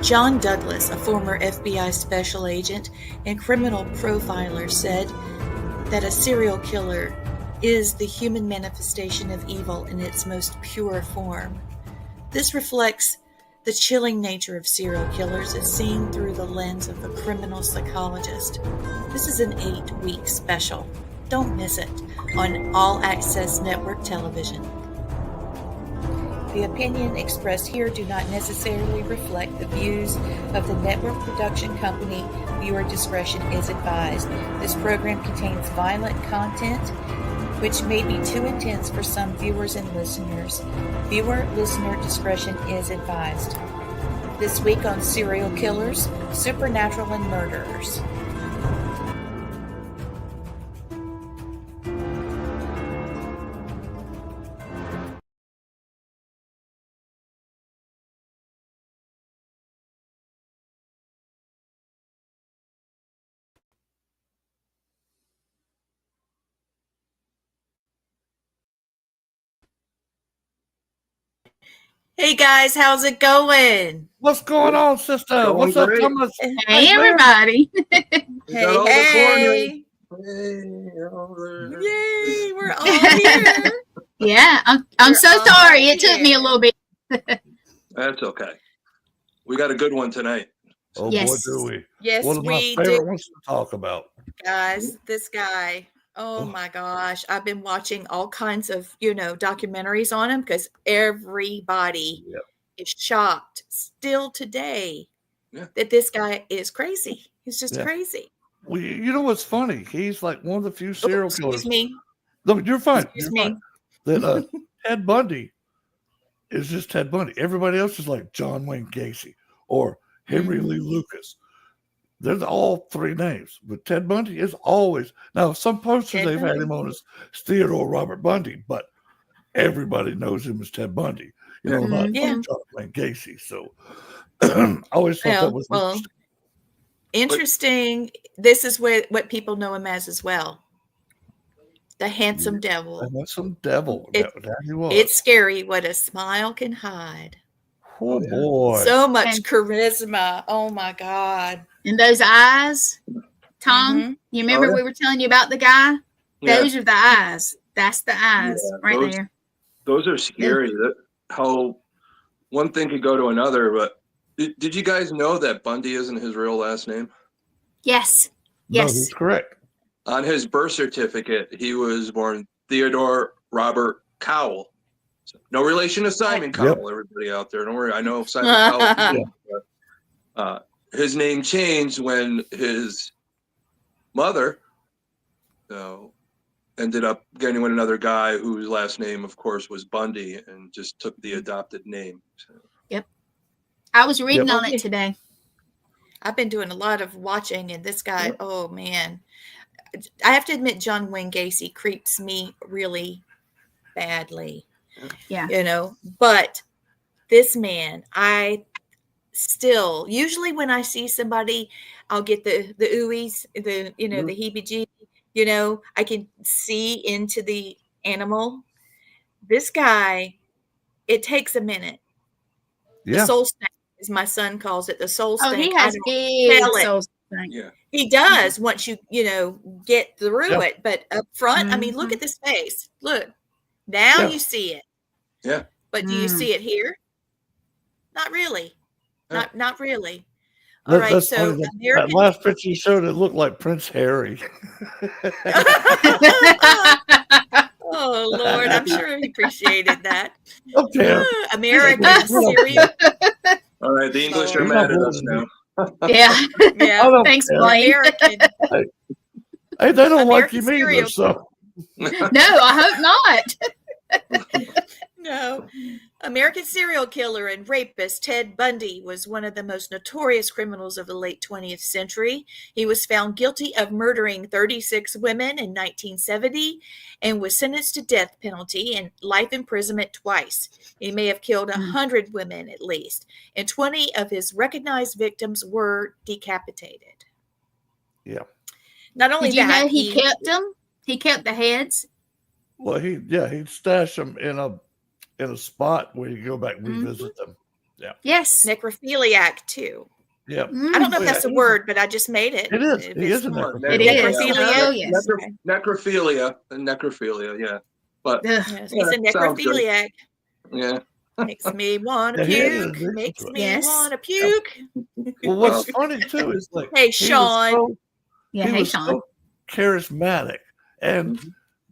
John Douglas, a former FBI special agent and criminal profiler, said that a serial killer is the human manifestation of evil in its most pure form. This reflects the chilling nature of serial killers as seen through the lens of a criminal psychologist. This is an 8-week special. Don't miss it on All Access Network Television. The opinion expressed here do not necessarily reflect the views of the network production company. Viewer discretion is advised. This program contains violent content which may be too intense for some viewers and listeners. Viewer-listener discretion is advised. This week on Serial Killers, Supernatural and Murderers. Hey guys, how's it going? What's going on, sister? What's up, Thomas? Hey, everybody. Hey. Yay, we're all here. Yeah, I'm so sorry. It took me a little bit. That's okay. We got a good one tonight. Oh, Yes. boy, do we. Yes, One of my we favorite do. ones to talk about. Guys, this guy. Oh my gosh. I've been watching all kinds of, documentaries on him because everybody is shocked still today that this guy is crazy. He's just crazy. Well, you know what's funny? He's like one of the few serial killers. Excuse me. No, you're fine. Excuse You're me. fine. That Ted Bundy is just Ted Bundy. Everybody else is like John Wayne Gacy or Henry Lee Lucas. There's all three names, but Ted Bundy is always now. Some posters they've had him on as Theodore Robert Bundy, but everybody knows him as Ted Bundy. Not like John Wayne Gacy. So I always thought that was interesting. This is what people know him as well. The handsome devil. The handsome devil. That he was. It's scary what a smile can hide. Oh boy! So much charisma. Oh my God! And those eyes, Tom. You remember we were telling you about the guy? Those are the eyes. That's the eyes there. Those are scary. That how one thing could go to another. But did you guys know that Bundy isn't his real last name? Yes. No, that's correct. On his birth certificate, he was born Theodore Robert Cowell. So, no relation to Simon Cowell, everybody out there. Don't worry. I know Simon Cowell. His name changed when his mother ended up getting with another guy whose last name, of course, was Bundy, and just took the adopted name. So. Yep. I was reading on it today. I've been doing a lot of watching, and this guy, oh man. I have to admit, John Wayne Gacy creeps me really badly. Yeah. But this man, I still, usually when I see somebody, I'll get the oohies, the heebie-jeebie, I can see into the animal. This guy, it takes a minute. The soul stank, as my son calls it, the soul stank. Oh, he has big soul stank. Yeah. He does once you, get through it. But up front, I mean, look at this face. Look, now you see it. Yeah. But do you see it here? Not really. Not really. All right. That's So that last picture you showed, it looked like Prince Harry. Oh Lord, I'm sure he appreciated that. Okay. American serial. All right, the English are mad at us now. Yeah. Thanks, Blaine. American. Hey, they don't like American you either, so. No, I hope not. No. American serial killer and rapist Ted Bundy was one of the most notorious criminals of the late 20th century. He was found guilty of murdering 36 women in 1970 and was sentenced to death penalty and life imprisonment twice. He may have killed 100 women at least, and 20 of his recognized victims were decapitated. Yeah. Not only Did you that, know he kept them? He kept the heads. Well, he'd stash them in a spot where you go back and revisit them. Yes. Necrophiliac too. Yeah. I don't know if Oh, that's yeah. a word, but I just made it. It is. If He it's is a not. necrophilia. It is. Necrophilia? Oh, yes. Necrophilia, but Ugh. Yes, he's a sounds good. necrophiliac. Yeah. Makes me want to Yeah, he has an puke. addiction Makes to it. me Yes. want to puke. Well, what's funny too is like Hey, Sean. Yeah. he Hey, was Sean. so charismatic and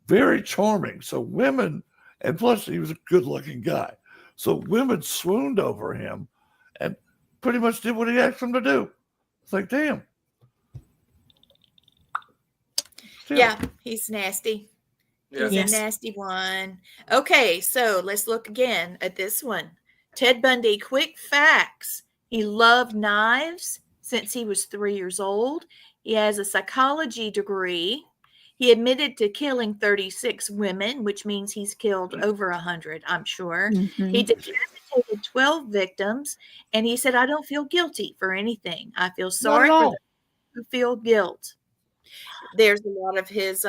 very charming. So women, and plus he was a good-looking guy. So women swooned over him and pretty much did what he asked them to do. It's like, damn. Still. Yeah, he's nasty. Yeah. He's Yes. a nasty one. Okay, so let's look again at this one. Ted Bundy, quick facts. He loved knives since he was 3 years old. He has a psychology degree. He admitted to killing 36 women, which means he's killed over 100, I'm sure. Mhm. He decapitated 12 victims, and he said, I don't feel guilty for anything. I feel sorry at for all. those who feel guilt. There's a lot of his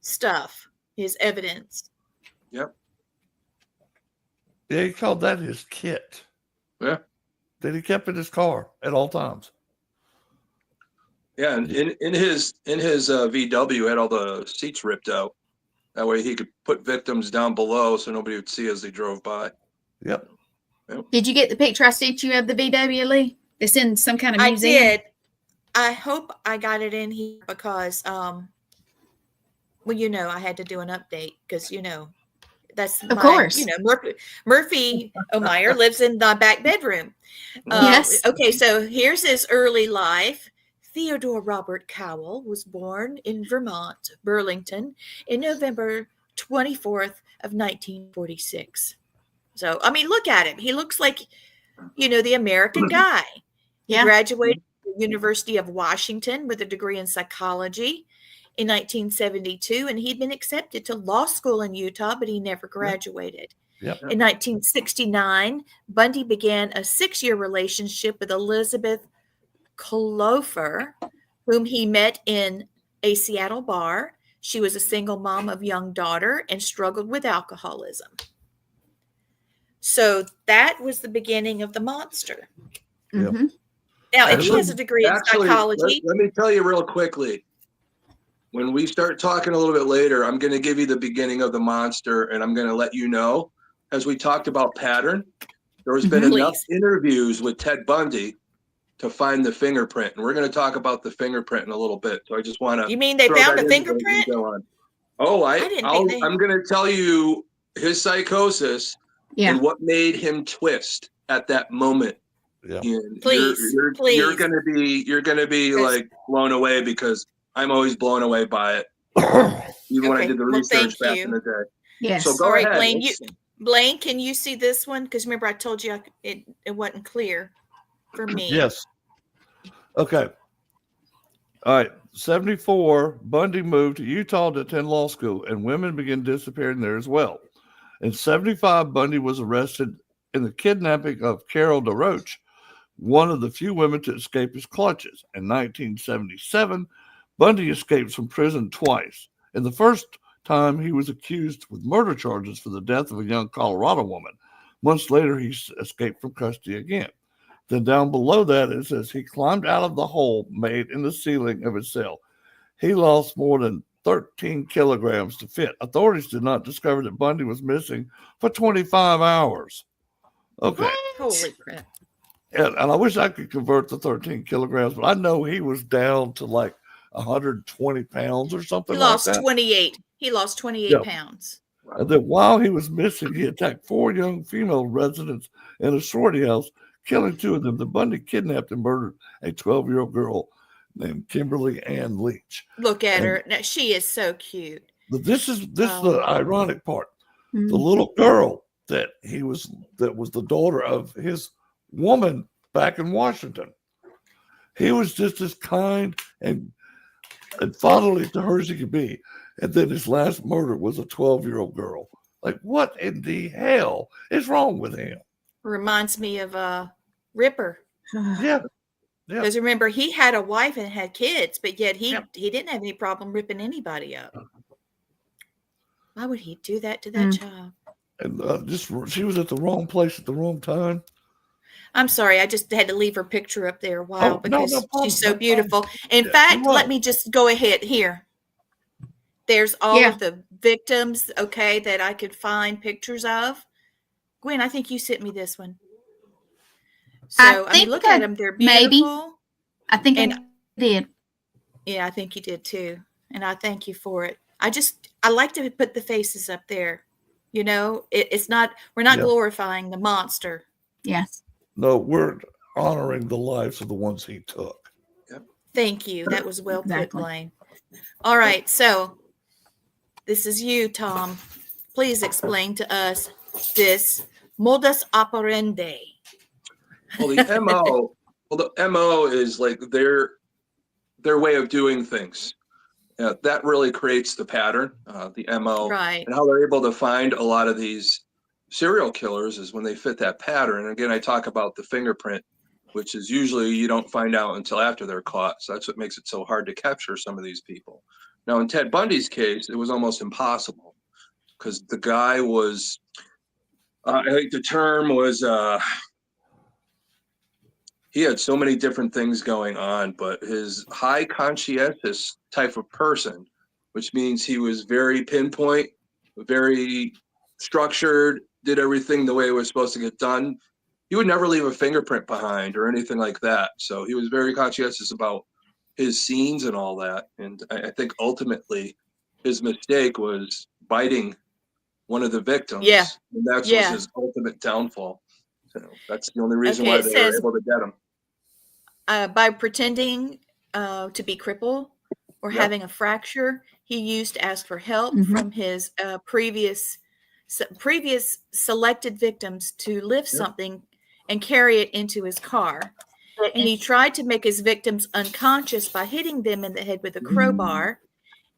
stuff, his evidence. Yep. Yeah, he called that his kit Yeah. that he kept in his car at all times. Yeah, and in his VW had all the seats ripped out. That way he could put victims down below so nobody would see as they drove by. Yep. Did you get the picture I sent you of the VW, Lee? It's in some kind of I museum. did. I hope I got it in here because, well, I had to do an update because, that's Of course. Murphy O'Meara lives in the back bedroom. Yes. Okay, so here's his early life. Theodore Robert Cowell was born in Vermont, Burlington, in November 24th of 1946. So, I mean, look at him. He looks like, the American guy. He Yeah. graduated from the University of Washington with a degree in psychology in 1972, and he'd been accepted to law school in Utah, but he never graduated. Yep. In 1969, Bundy began a 6-year relationship with Elizabeth Colofer, whom he met in a Seattle bar. She was a single mom of young daughter and struggled with alcoholism. So that was the beginning of the monster. Mm-hmm. Now, and she has a degree in psychology. Let me tell you real quickly. When we start talking a little bit later, I'm going to give you the beginning of the monster, and I'm going to let you know, as we talked about pattern, there has been enough interviews with Ted Bundy to find the fingerprint, and we're going to talk about the fingerprint in a little bit. So I just want to. You mean they found a fingerprint? Oh, I'm going to tell you his psychosis and what made him twist at that moment. Yeah. And please. You're going to be like blown away because I'm always blown away by it. Even when I did the research back in the day. Yes. So go ahead. Blaine, Blaine, can you see this one? Because remember, I told you it wasn't clear for me. Yes. Okay. All right. 74, Bundy moved to Utah to attend law school, and women began disappearing there as well. In 75, Bundy was arrested in the kidnapping of Carol DeRoche, one of the few women to escape his clutches. In 1977, Bundy escaped from prison twice. In the first time, he was accused with murder charges for the death of a young Colorado woman. Months later, he escaped from custody again. Then down below that, it says he climbed out of the hole made in the ceiling of his cell. He lost more than 13 kilograms to fit. Authorities did not discover that Bundy was missing for 25 hours. Okay. Holy crap. And I wish I could convert the 13 kilograms, but I know he was down to like 120 pounds or something like that. He lost 28. He lost 28 pounds. And then while he was missing, he attacked 4 young female residents in a sorority house, killing 2 of them. The Bundy kidnapped and murdered a 12-year-old girl named Kimberly Ann Leach. Look at her. Now, she is so cute. But this is the ironic part. The little girl that was the daughter of his woman back in Washington. He was just as kind and fatherly to her as he could be. And then his last murder was a 12-year-old girl. Like, what in the hell is wrong with him? Reminds me of Ripper. Yeah. Because remember, he had a wife and had kids, but yet he didn't have any problem ripping anybody up. Why would he do that to that child? And she was at the wrong place at the wrong time. I'm sorry, I just had to leave her picture up there a while because problem. she's so beautiful. In fact, let me just go ahead here. There's all of the victims, okay, that I could find pictures of. Gwen, I think you sent me this one. So, I mean, look at them. They're beautiful. Maybe. I think I did. Yeah, I think you did too. And I thank you for it. I like to put the faces up there. You know, it's not, we're not glorifying the monster. Yes. No, we're honoring the lives of the ones he took. Yep. Thank you. That was well put, Blaine. All right. So this is you, Tom. Please explain to us this modus operandi. Well, the MO is like their way of doing things. That really creates the pattern, the MO, right. And how they're able to find a lot of these serial killers is when they fit that pattern. And again, I talk about the fingerprint, which is usually you don't find out until after they're caught. So that's what makes it so hard to capture some of these people. Now, in Ted Bundy's case, it was almost impossible because the guy was, I think the term was, he had so many different things going on, but his high conscientious type of person, which means he was very pinpoint, very structured, did everything the way it was supposed to get done. He would never leave a fingerprint behind or anything like that. So he was very conscientious about his scenes and all that. And I think ultimately his mistake was biting one of the victims. Yeah. And that was his ultimate downfall. So that's the only reason why they were able to get him. By pretending to be crippled or having a fracture, he used to ask for help from his previous selected victims to lift something and carry it into his car. And he tried to make his victims unconscious by hitting them in the head with a crowbar.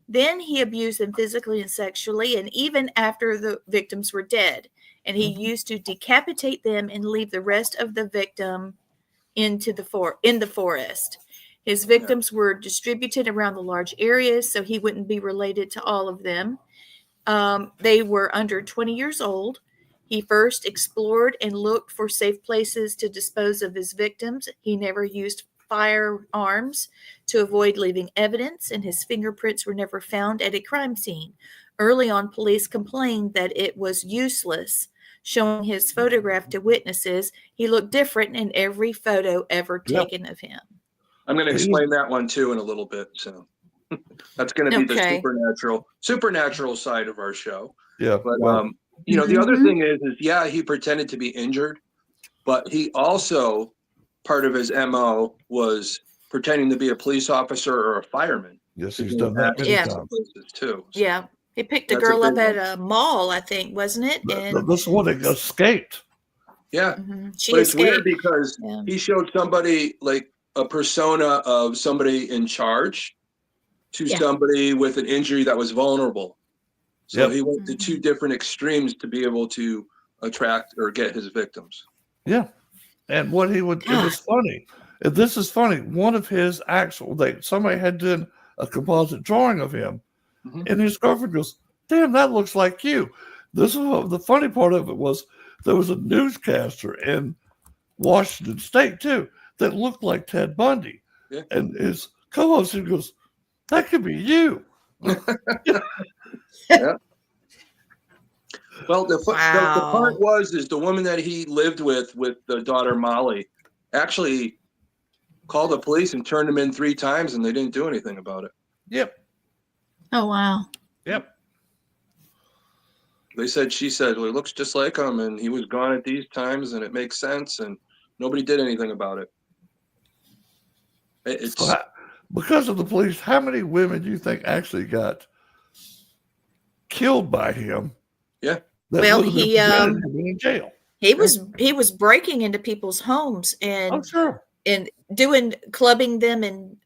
Then he abused them physically and sexually, and even after the victims were dead. And he used to decapitate them and leave the rest of the victim in the forest. His victims were distributed around the large areas, so he wouldn't be related to all of them. They were under 20 years old. He first explored and looked for safe places to dispose of his victims. He never used firearms to avoid leaving evidence, and his fingerprints were never found at a crime scene. Early on, police complained that it was useless showing his photograph to witnesses. He looked different in every photo ever taken of him. I'm going to explain that one too in a little bit. So that's going to be the supernatural side of our show. Yeah. But the other thing is he pretended to be injured, but he also, part of his MO was pretending to be a police officer or a fireman. Yes, he's done that many times too. So. Yeah. He picked a girl up at a mall, I think, wasn't it? And this one escaped. Yeah. She but it's escaped. weird because he showed somebody like a persona of somebody in charge to somebody with an injury that was vulnerable. So he went to two different extremes to be able to attract or get his victims. Yeah. And what he would, it was funny. This is funny. One of his somebody had done a composite drawing of him. And his girlfriend goes, "Damn, that looks like you." This is the funny part of it was there was a newscaster in Washington State too that looked like Ted Bundy, and his co-host goes, "That could be you." Yeah. Well, the part is the woman that he lived with the daughter Molly, actually called the police and turned him in 3 times, and they didn't do anything about it. Yep. Oh, wow. Yep. She said, well, it looks just like him, and he was gone at these times, and it makes sense, and nobody did anything about it. Because of the police, how many women do you think actually got killed by him? Yeah. Well, he in jail. He was breaking into people's homes and and doing clubbing them and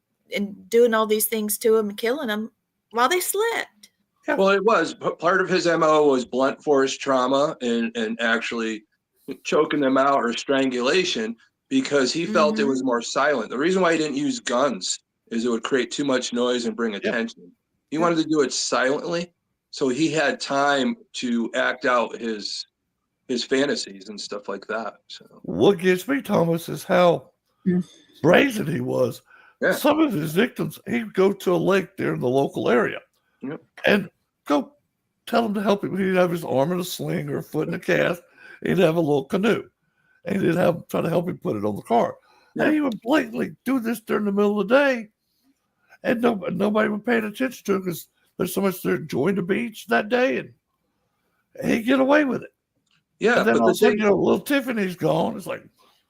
doing all these things to them and killing them while they slept. Yeah. Well, it was part of his MO was blunt force trauma and actually choking them out or strangulation because he felt it was more silent. The reason why he didn't use guns is it would create too much noise and bring attention. He wanted to do it silently, so he had time to act out his his fantasies and stuff like that. So what gets me, Thomas, is how brazen he was. yeah. Some of his victims, he'd go to a lake there in the local area Yep. and go tell them to help him. He'd have his arm in a sling or a foot in a cast. He'd have a little canoe, and he'd have try to help him put it on the car. Yeah. And he would blatantly do this during the middle of the day, and nobody would pay attention to him because there's so much they're enjoying the beach that day, and he'd get away with it. Yeah, And then but all the of a sudden, thing, little Tiffany's gone. It's like,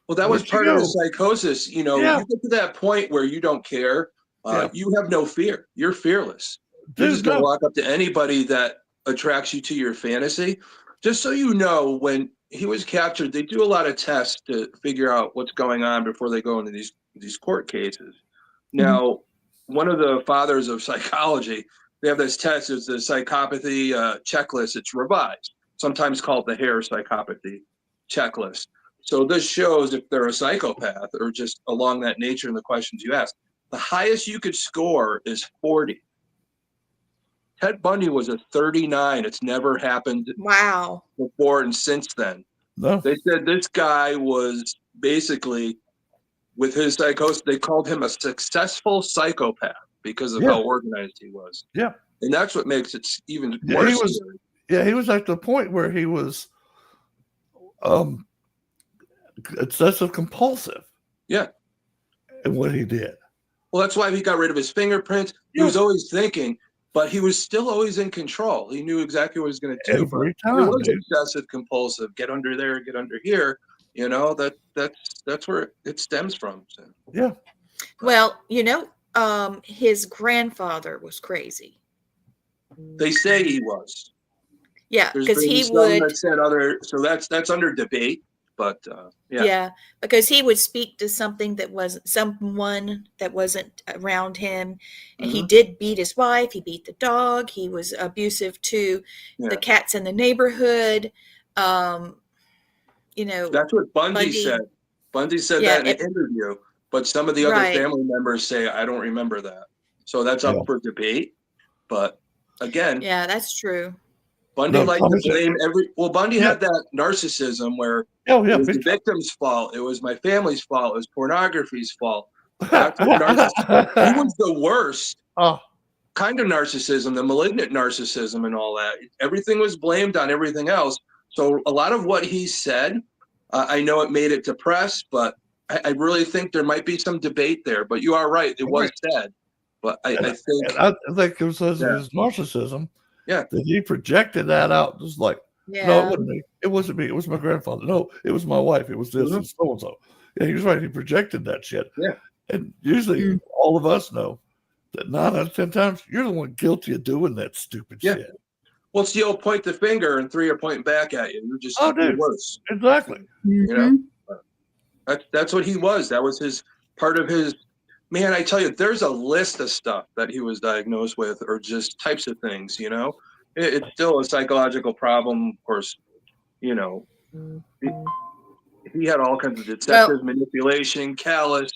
well, that was where'd you part of the go? psychosis. You know, Yeah. you get to that point where you don't care. Yeah. You have no fear. You're fearless. You're Dude, just going to no. walk up to anybody that attracts you to your fantasy. Just so you know, when he was captured, they do a lot of tests to figure out what's going on before they go into these court cases. Now, one of the fathers of psychology, they have this test. It's the psychopathy checklist. It's revised, sometimes called the Hare psychopathy checklist. So this shows if they're a psychopath or just along that nature in the questions you ask. The highest you could score is 40. Ted Bundy was a 39. It's never happened Wow. before and since then. No. They said this guy was basically, with his psychosis, they called him a successful psychopath because of how organized he was. Yeah. And that's what makes it even Yeah, more he was- scary. Yeah, he was at the point where he was excessive compulsive. Yeah. In what he did. Well, that's why he got rid of his fingerprints. He was always thinking, but he was still always in control. He knew exactly what he was going to do. Every But time, he was dude. obsessive compulsive. Get under there, get under here. You know, that's where it stems from. So. Yeah. Well, his grandfather was crazy. They say he was. Yeah, There's because been he some would. that said other. So that's under debate. But Yeah, because he would speak to someone that wasn't around him, and he did beat his wife. He beat the dog. He was abusive to the cats in the neighborhood. That's what Bundy said. Bundy said that in an interview, but some of the other family members say, I don't remember that. So that's up for debate. But again, yeah, that's true. Bundy liked to blame Bundy had that narcissism where it was the victim's fault. It was my family's fault. It was pornography's fault. That's what narcissism. He was the worst kind of narcissism, the malignant narcissism and all that. Everything was blamed on everything else. So a lot of what he said, I know it made it to press, but I really think there might be some debate there. But you are right. It was said. But I think it was his narcissism. Yeah. That he projected that out. Just like, no, it wasn't me. It wasn't me. It was my grandfather. No, it was my wife. It was this and so and so. Yeah, he was right. He projected that shit. Yeah. And usually all of us know that 9 out of 10 times you're the one guilty of doing that stupid shit. Well, it's the old point the finger and 3 are pointing back at you. You're just worse. Exactly. You know, that's what he was. That was his part of his. Man, I tell you, there's a list of stuff that he was diagnosed with, or just types of things. You know, it's still a psychological problem. Of course, you know, he had all kinds of deceptive manipulation, callous,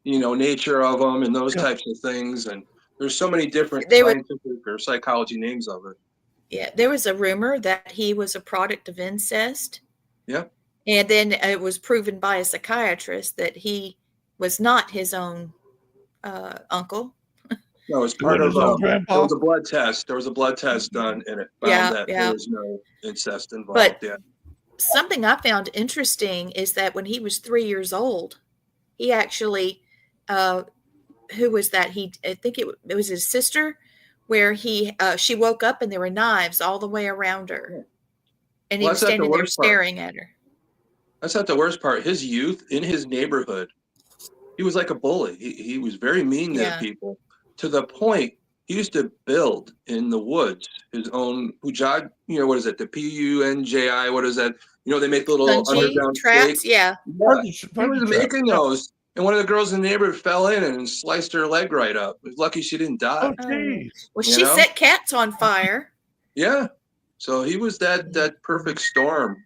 nature of them, and those types of things. And there's so many different scientific or psychology names of it. Yeah, there was a rumor that he was a product of incest. Yeah, and then it was proven by a psychiatrist that he was not his own uncle. No, it's part of there was a blood test. There was a blood test done, and it found that there was no incest involved. But something I found interesting is that when he was 3 years old, he actually, who was that? I think it was his sister, where she woke up and there were knives all the way around her, and he was standing there staring at her. That's not the worst part. His youth in his neighborhood. He was like a bully. He was very mean to people, to the point he used to build in the woods his own pujad. What is it? The PUNJI. What is that? They make the little underground traps. stakes. Yeah. He was making those, and one of the girls in the neighborhood fell in and sliced her leg right up. It was lucky she didn't die. Oh, geez. Well, she set cats on fire. Yeah. So he was that perfect storm.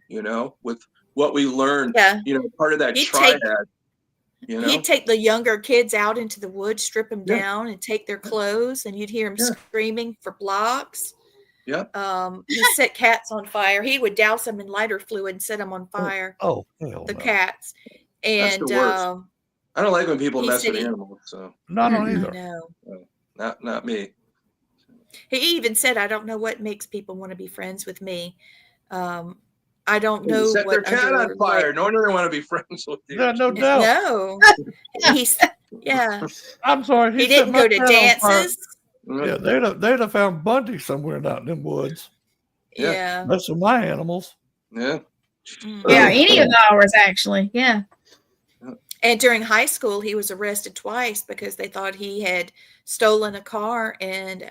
With what we learned. Yeah. Part of that triad. He'd take the younger kids out into the woods, strip them down, and take their clothes, and you'd hear them screaming for blocks. Yeah. He set cats on fire. He would douse them in lighter fluid and set them on fire. Oh, hell The no. cats. That's And the worst. I don't like when people he mess said with he- animals. So No, I don't I either. know. not me. He even said, "I don't know what makes people want to be friends with me. I don't You know set their what cat on fire. No wonder they want to be friends with you. Yeah, no doubt. No, he's yeah. I'm sorry. He set didn't my go to cat on fire. dances. Yeah, they'd have found Bundy somewhere out in them woods. Yeah. That's of my animals. Yeah. Yeah, any of ours actually. Yeah. And during high school, he was arrested twice because they thought he had stolen a car and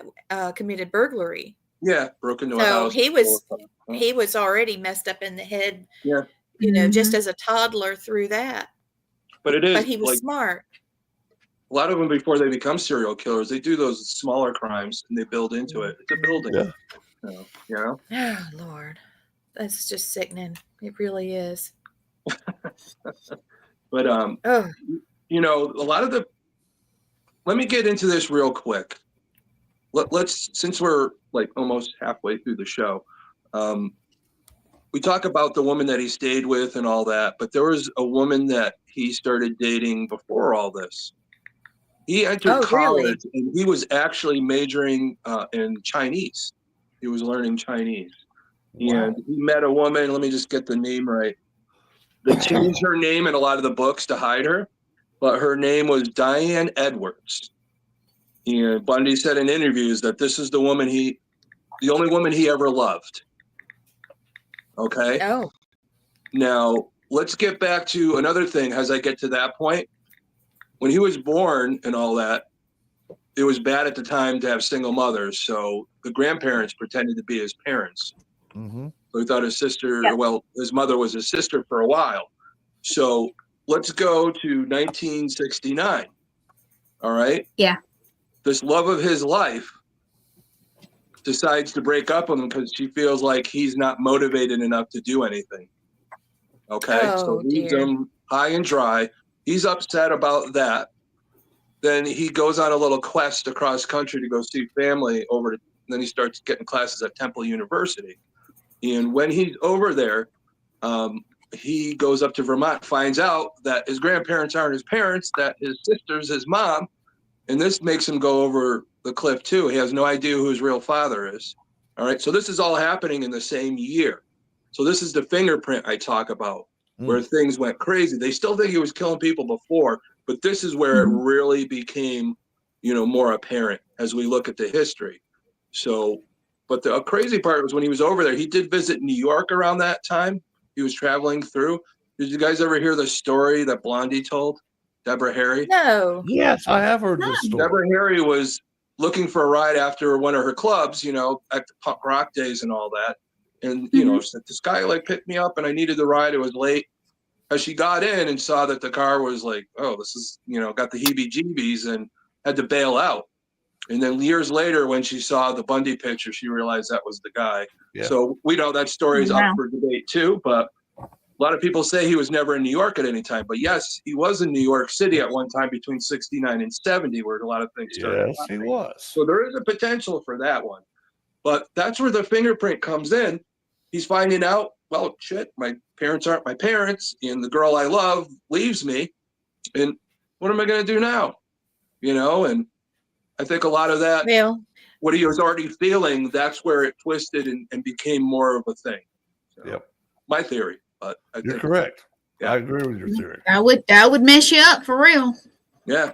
committed burglary. Yeah, broke into a So house. he was already messed up in the head. Yeah. You know, just as a toddler through that. But it is. But he was like, smart. a lot of them, before they become serial killers, they do those smaller crimes and they build into it. It's a building. Yeah. So, you know? Oh, Lord. That's just sickening. It really is. But you know, a lot of the. Let me get into this real quick. Let's, since we're like almost halfway through the show, we talk about the woman that he stayed with and all that, but there was a woman that he started dating before all this. He entered college and he was actually majoring in Chinese. He was learning Chinese. Wow. And he met a woman, let me just get the name right. They changed her name in a lot of the books to hide her, but her name was Diane Edwards. And Bundy said in interviews that this is the only woman he ever loved. Okay? Oh. Now, let's get back to another thing as I get to that point. When he was born and all that, it was bad at the time to have single mothers, so the grandparents pretended to be his parents. Mm-hmm. So he thought his sister, well, his mother was his sister for a while. So let's go to 1969. All right? Yeah. This love of his life decides to break up with him because she feels like he's not motivated enough to do anything. Okay? So leaves him high and dry. He's upset about that. Then he goes on a little quest across country to go see family then he starts getting classes at Temple University. And when he's over there, he goes up to Vermont, finds out that his grandparents aren't his parents, that his sister's his mom. And this makes him go over the cliff too. He has no idea who his real father is. All right. So this is all happening in the same year. So this is the fingerprint I talk about, where things went crazy. They still think he was killing people before, but this is where it really became, more apparent as we look at the history. So, but the crazy part was when he was over there, he did visit New York around that time. He was traveling through. Did you guys ever hear the story that Blondie told? Deborah Harry? No. Yes, I have heard this story. Deborah Harry was looking for a ride after one of her clubs, at the punk rock days and all that. And, said, this guy picked me up and I needed the ride. It was late. As she got in and saw that the car was like, oh, this is, got the heebie-jeebies, and had to bail out. And then years later, when she saw the Bundy picture, she realized that was the guy. Yeah. So we know that story is up for debate too, but a lot of people say he was never in New York at any time. But yes, he was in New York City at one time between 69 and 70, where a lot of things started. Yes, he was. So there is a potential for that one. But that's where the fingerprint comes in. He's finding out, well, shit, my parents aren't my parents, and the girl I love leaves me. And what am I going to do now? And I think a lot of that, what he was already feeling, that's where it twisted and became more of a thing. So, my theory, but I you're think correct. I agree with your theory. That would mess you up for real. Yeah.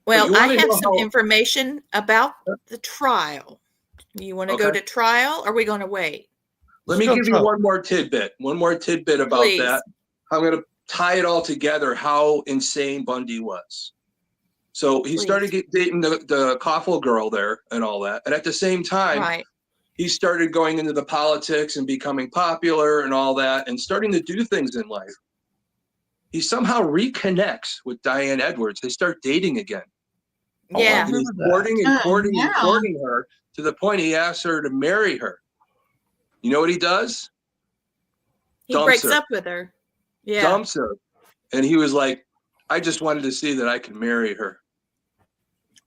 Well, I have some information about the trial. You want to go to trial, or are we going to wait? Let me give you one more tidbit about that. I'm going to tie it all together, how insane Bundy was. So he started dating the Coffle girl there and all that. And at the same time, he started going into the politics and becoming popular and all that and starting to do things in life. He somehow reconnects with Diane Edwards. They start dating again. Yeah. He's courting her to the point he asks her to marry her. You know what he does? He breaks up with her. Yeah. Dumps her. And he was like, I just wanted to see that I could marry her.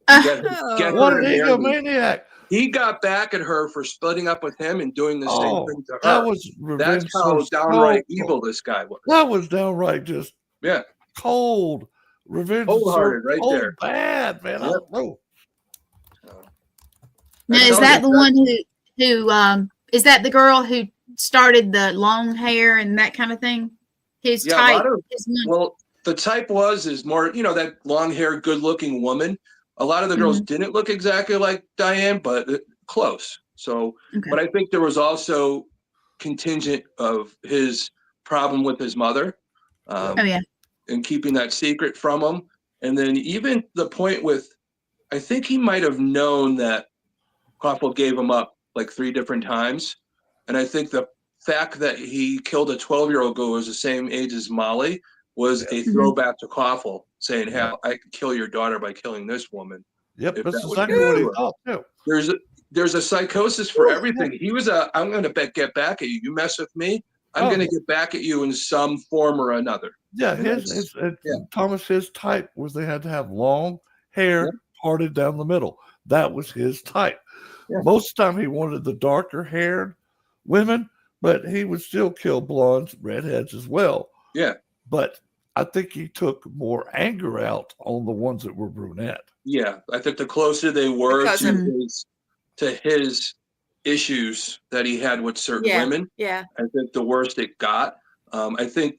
What an egomaniac. He got back at her for splitting up with him and doing the same thing to her. That was revenge. That's how downright evil this guy was. That was downright just cold revenge. Cold-hearted, right there. Bad, man. Yep. I don't know. Now, is that the one who is that the girl who started the long hair and that kind of thing? His type. Well, the type is more, that long hair, good looking woman. A lot of the girls didn't look exactly like Diane, but close. So, but I think there was also contingent of his problem with his mother. And keeping that secret from him. And then even the point with, I think he might have known that Koppel gave him up like 3 different times. And I think the fact that he killed a 12-year-old girl who was the same age as Molly was a throwback to Koppel, saying, hey, I could kill your daughter by killing this woman. Yep, that's exactly what he thought, too. There's a psychosis for everything. He was I'm going to get back at you. You mess with me, I'm going to get back at you in some form or another. Yeah, Thomas, his type was they had to have long hair parted down the middle. That was his type. Yeah. Most of the time he wanted the darker haired women, but he would still kill blondes, redheads as well. Yeah. But I think he took more anger out on the ones that were brunette. Yeah, I think the closer they were to his issues that he had with certain women, I think the worse it got. I think,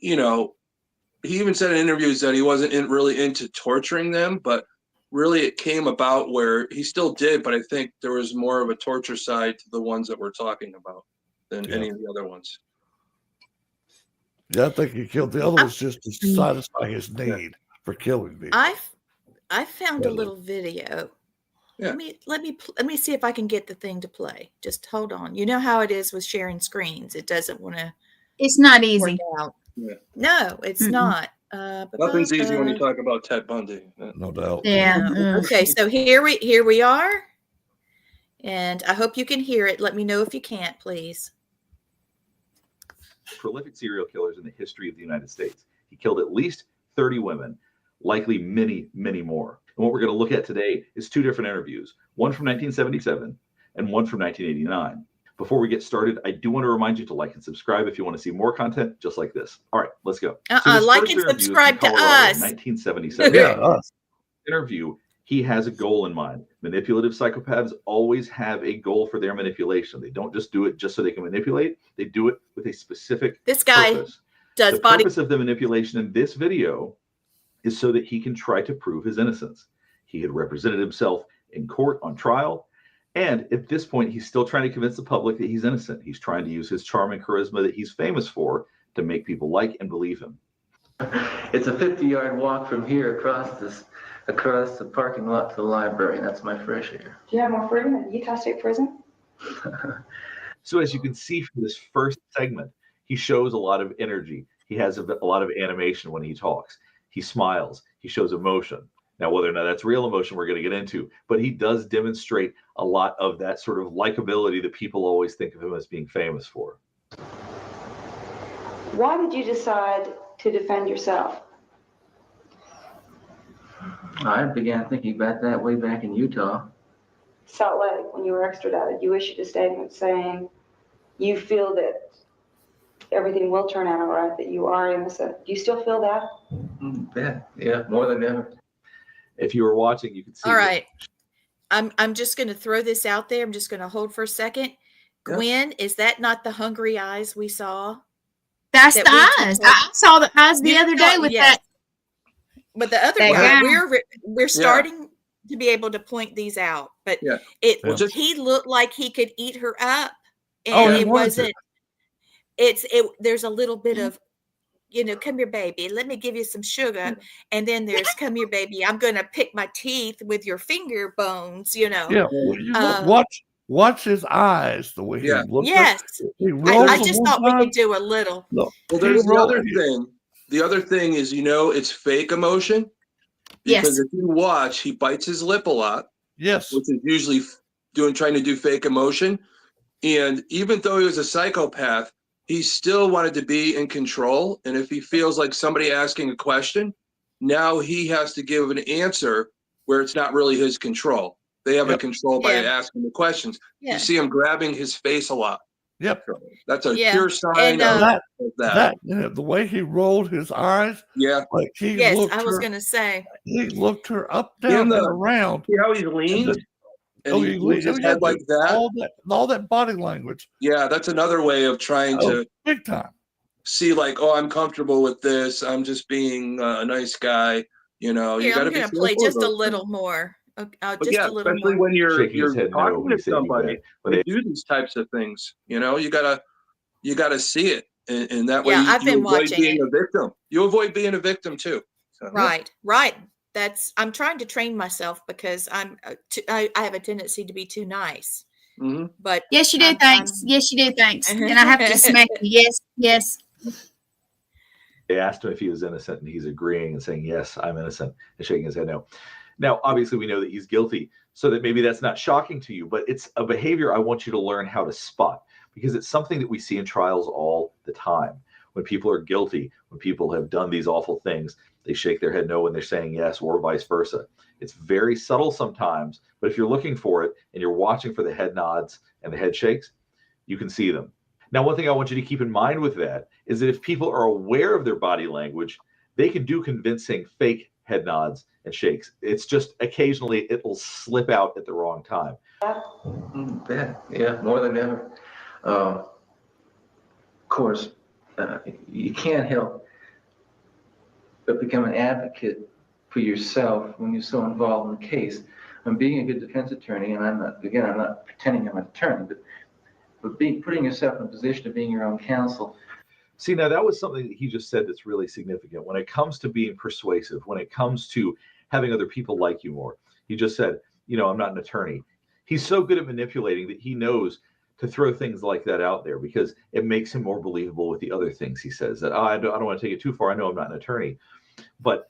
he even said in interviews that he wasn't really into torturing them, but really it came about where he still did, but I think there was more of a torture side to the ones that we're talking about than any of the other ones. Yeah, I think he killed the other ones just to satisfy his need for killing me. I found a little video. Yeah. Let me see if I can get the thing to play. Just hold on. You know how it is with sharing screens. It doesn't want to. It's not easy. Yeah. No, it's not. Nothing's easy when you talk about Ted Bundy. No doubt. Yeah. Okay, so here we are, and I hope you can hear it. Let me know if you can't, please. Prolific serial killers in the history of the United States. He killed at least 30 women, likely many, many more. And what we're going to look at today is 2 different interviews, one from 1977 and one from 1989. Before we get started, I do want to remind you to like and subscribe if you want to see more content just like this. All right, let's go. Like and subscribe to us. 1977. Yeah, us. Interview. He has a goal in mind. Manipulative psychopaths always have a goal for their manipulation. They don't just do it just so they can manipulate. They do it with a specific This guy purpose. does the body. purpose of the manipulation in this video is so that he can try to prove his innocence. He had represented himself in court on trial. And at this point, he's still trying to convince the public that he's innocent. He's trying to use his charm and charisma that he's famous for to make people like and believe him. It's a 50-yard walk from here across the parking lot to the library. That's my fresh air. Do you have more freedom at Utah State Prison? So as you can see from this first segment, he shows a lot of energy. He has a lot of animation when he talks. He smiles. He shows emotion. Now, whether or not that's real emotion, we're going to get into, but he does demonstrate a lot of that sort of likability that people always think of him as being famous for. Why did you decide to defend yourself? I began thinking about that way back in Utah. Salt Lake, when you were extradited, you issued a statement saying you feel that everything will turn out all right, that you are innocent. Do you still feel that? Yeah, more than ever. If you were watching, you could see. All right. I'm just going to throw this out there. I'm just going to hold for a second. Gwen, is that not the hungry eyes we saw? That's the eyes. I saw the eyes the other day with that. But the other one, we're starting to be able to point these out. But he looked like he could eat her up, and it wasn't. There's a little bit of, come here, baby. Let me give you some sugar. And then there's, come here, baby. I'm going to pick my teeth with your finger bones, Yeah. Watch his eyes, the way he looks. Yes. I just thought we could do a little. Well, there's the other thing. The other thing is, it's fake emotion. Because if you watch, he bites his lip a lot. Yes. Which is usually trying to do fake emotion. And even though he was a psychopath, he still wanted to be in control. And if he feels like somebody asking a question, now he has to give an answer where it's not really his control. They have a control by Yeah. asking the questions. Yeah. You see him grabbing his face a lot. Yep. That's a Yeah. pure sign And, of that. That the way he rolled his eyes, Yeah. like he Yes, looked I was her, going to say. he looked her up, down, and around. See how he leaned? And he moves his head like that. All that body language. Yeah, that's another way of trying to big time see, like, oh, I'm comfortable with this. I'm just being a nice guy. You know, Here, you got to I'm be going to play careful of just a those little things. more. But Just yeah, a little especially more. when you're Shaking his head no, talking when to he said you somebody, bet. When they do these types of things. You know, you gotta see it, and that way Yeah, I've been you avoid watching being it. a victim. You avoid being a victim too. So, Right. I'm trying to train myself because I have a tendency to be too nice. Mm-hmm. But yes, you do. Thanks. Yes, you do. Thanks. And I have to smack you. Yes, yes. They asked him if he was innocent, and he's agreeing and saying, yes, I'm innocent, and shaking his head no. Now, obviously, we know that he's guilty, so that maybe that's not shocking to you, but it's a behavior I want you to learn how to spot, because it's something that we see in trials all the time. When people are guilty, when people have done these awful things, they shake their head no when they're saying yes, or vice versa. It's very subtle sometimes, but if you're looking for it and you're watching for the head nods and the head shakes, you can see them. Now, one thing I want you to keep in mind with that is that if people are aware of their body language, they can do convincing fake head nods and shakes. It's just occasionally it will slip out at the wrong time. Yeah, more than ever. Of course, you can't help but become an advocate for yourself when you're so involved in the case. I'm being a good defense attorney, and I'm not pretending I'm an attorney, but putting yourself in a position of being your own counsel. See, now that was something that he just said that's really significant. When it comes to being persuasive, when it comes to having other people like you more, he just said, I'm not an attorney. He's so good at manipulating that he knows to throw things like that out there because it makes him more believable with the other things he says. That I don't want to take it too far. I know I'm not an attorney. But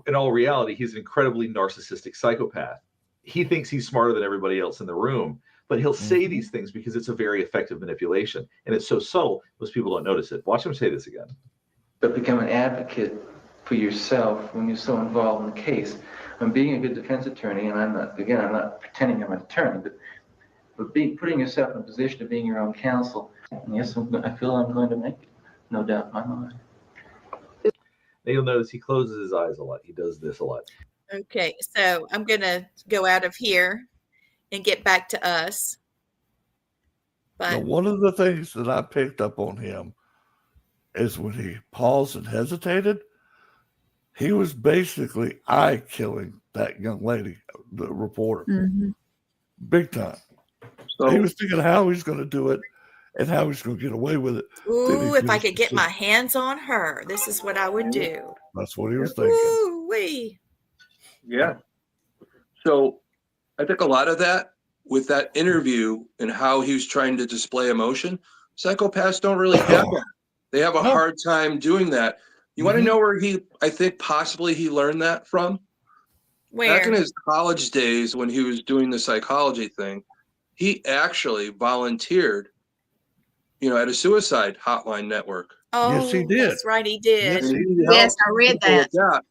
in all reality, he's an incredibly narcissistic psychopath. He thinks he's smarter than everybody else in the room, but he'll say these things because it's a very effective manipulation. And it's so subtle, most people don't notice it. Watch him say this again. But become an advocate for yourself when you're so involved in the case. I'm being a good defense attorney, and I'm not pretending I'm an attorney, but putting yourself in a position of being your own counsel. And yes, I feel I'm going to make it, no doubt in my mind. Now you'll notice he closes his eyes a lot. He does this a lot. Okay, so I'm going to go out of here and get back to us. But now, one of the things that I picked up on him is when he paused and hesitated, he was basically eye-killing that young lady, the reporter, big time. So he was thinking how he's going to do it and how he's going to get away with it. Ooh, if I could get my hands on her, this is what I would do. That's what he was thinking. Ooh-wee. Yeah. So I think a lot of that with that interview and how he was trying to display emotion, psychopaths don't really have that. They have a hard time doing that. You want to know where I think possibly he learned that from? Where? Back in his college days when he was doing the psychology thing, he actually volunteered, at a suicide hotline network. Oh, yes, he did. That's right, he did. Yes, I read that.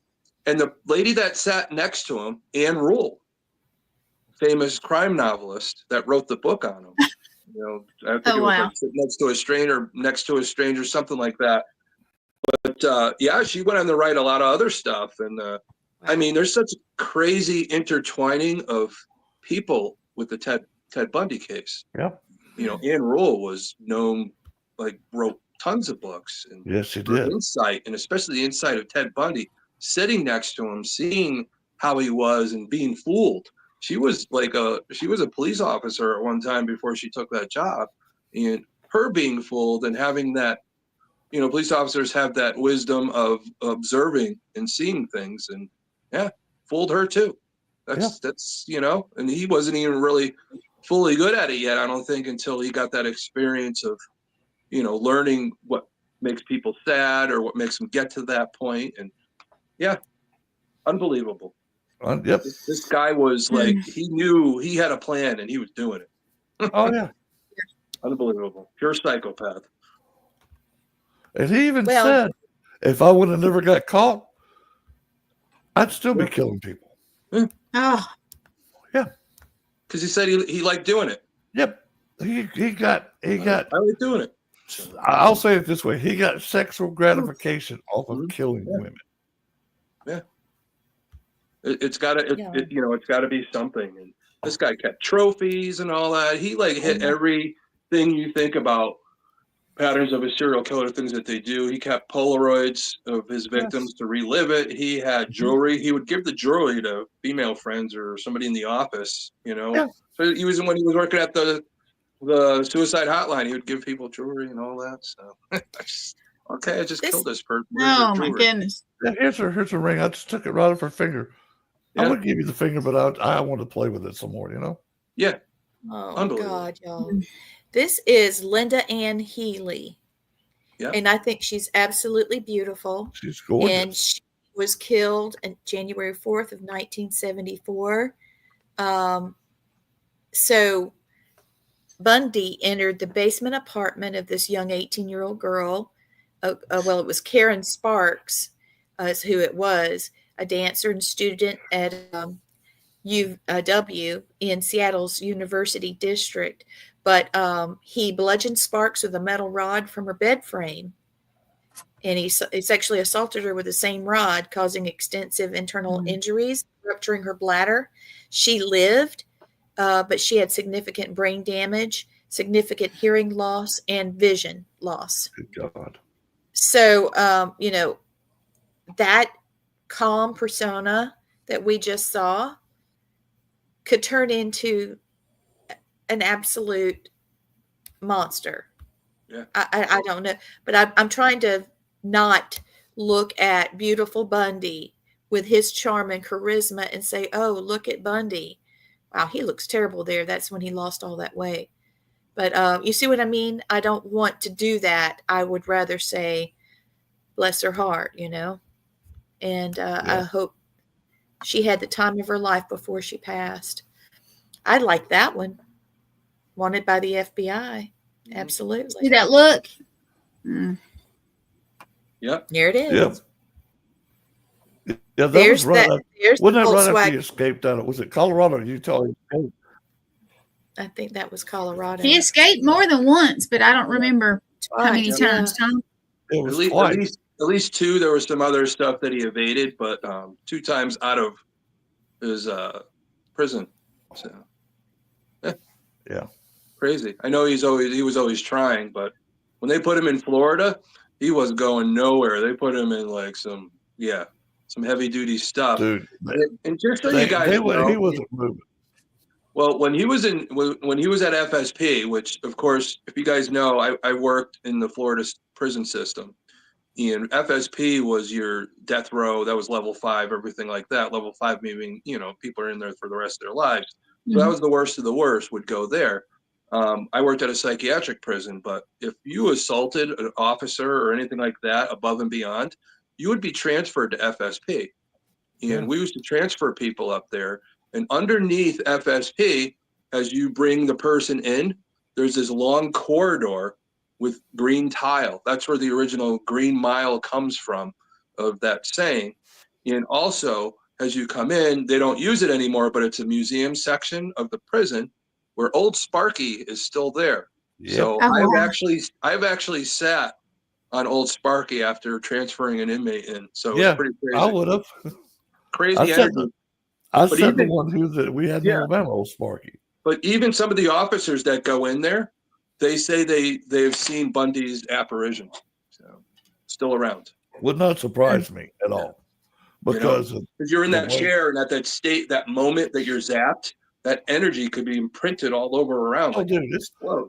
And the lady that sat next to him, Anne Rule, famous crime novelist that wrote the book on him. I think it was like sitting next to a stranger, something like that. But she went on to write a lot of other stuff. And I mean, there's such a crazy intertwining of people with the Ted Bundy case. Yep. Anne Rule was known, wrote tons of books. And yes, he did. Insight, and especially the insight of Ted Bundy, sitting next to him, seeing how he was and being fooled. She was a police officer at one time before she took that job, and her being fooled and having that, police officers have that wisdom of observing and seeing things, and fooled her too. That's and he wasn't even really fully good at it yet, I don't think, until he got that experience of, learning what makes people sad or what makes them get to that point. And unbelievable. Yep. This guy was he knew he had a plan and he was doing it. Oh yeah. Unbelievable. Pure psychopath. And he even said, if I would have never got caught, I'd still be killing people. Oh. Yeah. because he said he liked doing it. Yep. He got. I like doing it. I'll say it this way: he got sexual gratification off of killing women. Yeah. It's got to be something. And this guy kept trophies and all that. He hit everything you think about patterns of a serial killer, things that they do. He kept Polaroids of his victims to relive it. He had jewelry. He would give the jewelry to female friends or somebody in the office, Yeah. So when he was working at the suicide hotline, he would give people jewelry and all that. So I just killed this person. Oh my goodness. Here's her ring. I just took it right off her finger. I would give you the finger, but I want to play with it some more, Yeah. Oh, God, y'all. This is Linda Ann Healy. Yeah. And I think she's absolutely beautiful. She's gorgeous. And she was killed on January 4th of 1974. So Bundy entered the basement apartment of this young 18-year-old girl. It was Karen Sparks is who it was. A dancer and student at UW in Seattle's University District. But he bludgeoned Sparks with a metal rod from her bed frame. And he sexually assaulted her with the same rod, causing extensive internal injuries, rupturing her bladder. She lived, but she had significant brain damage, significant hearing loss, and vision loss. Good God. So, that calm persona that we just saw could turn into an absolute monster. Yeah. I don't know, but I'm trying to not look at beautiful Bundy with his charm and charisma and say, oh, look at Bundy. Wow, he looks terrible there. That's when he lost all that weight. But you see what I mean? I don't want to do that. I would rather say, bless her heart, And I hope she had the time of her life before she passed. I like that one. Wanted by the FBI. Absolutely. See that look? Yep. There it is. Yep. Yeah, that was right. Wasn't that right after he escaped out of, was it Colorado or Utah? I think that was Colorado. He escaped more than once, but I don't remember how many times, Tom. It was at least two. There was some other stuff that he evaded, but 2 times out of his prison. So yeah, crazy. I know he was always trying, but when they put him in Florida, he was going nowhere. They put him in some heavy duty stuff. Dude, and just so you guys know, he wasn't moving. Well, when he was at FSP, which of course, if you guys know, I worked in the Florida prison system, and FSP was your death row. That was level 5, everything like that. Level 5 meaning, people are in there for the rest of their lives. So that was the worst of the worst would go there. I worked at a psychiatric prison, but if you assaulted an officer or anything like that above and beyond, you would be transferred to FSP. And we used to transfer people up there. And underneath FSP, as you bring the person in, there's this long corridor with green tile. That's where the original Green Mile comes from, of that saying. And also, as you come in, they don't use it anymore, but it's a museum section of the prison where Old Sparky is still there. Yep. So I've actually sat on Old Sparky after transferring an inmate in. So it's pretty crazy. I would have. Crazy energy. I said the one that we had in Alabama, Old Sparky. But even some of the officers that go in there, they say they've seen Bundy's apparitions. So still around. Would not surprise me at all. Because you're in that chair and at that state, that moment that you're zapped, that energy could be imprinted all over around. Oh, dude,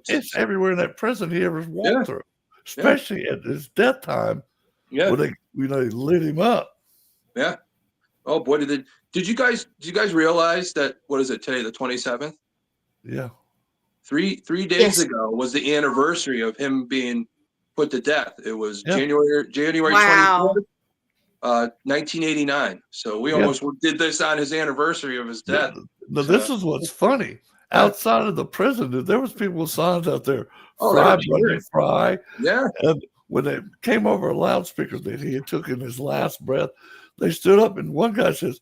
it's everywhere in that prison he ever walked through, especially at his death time. Yeah, when they lit him up. Yeah. Oh boy, did you guys realize that? What is it today? The 27th. Yeah. 3 days ago was the anniversary of him being put to death. It was January 24th. 1989. So we almost did this on his anniversary of his death. No, this is what's funny. Outside of the prison, there was people with signs out there. Fry. Yeah. And when they came over loudspeakers that he had took in his last breath, they stood up and one guy says,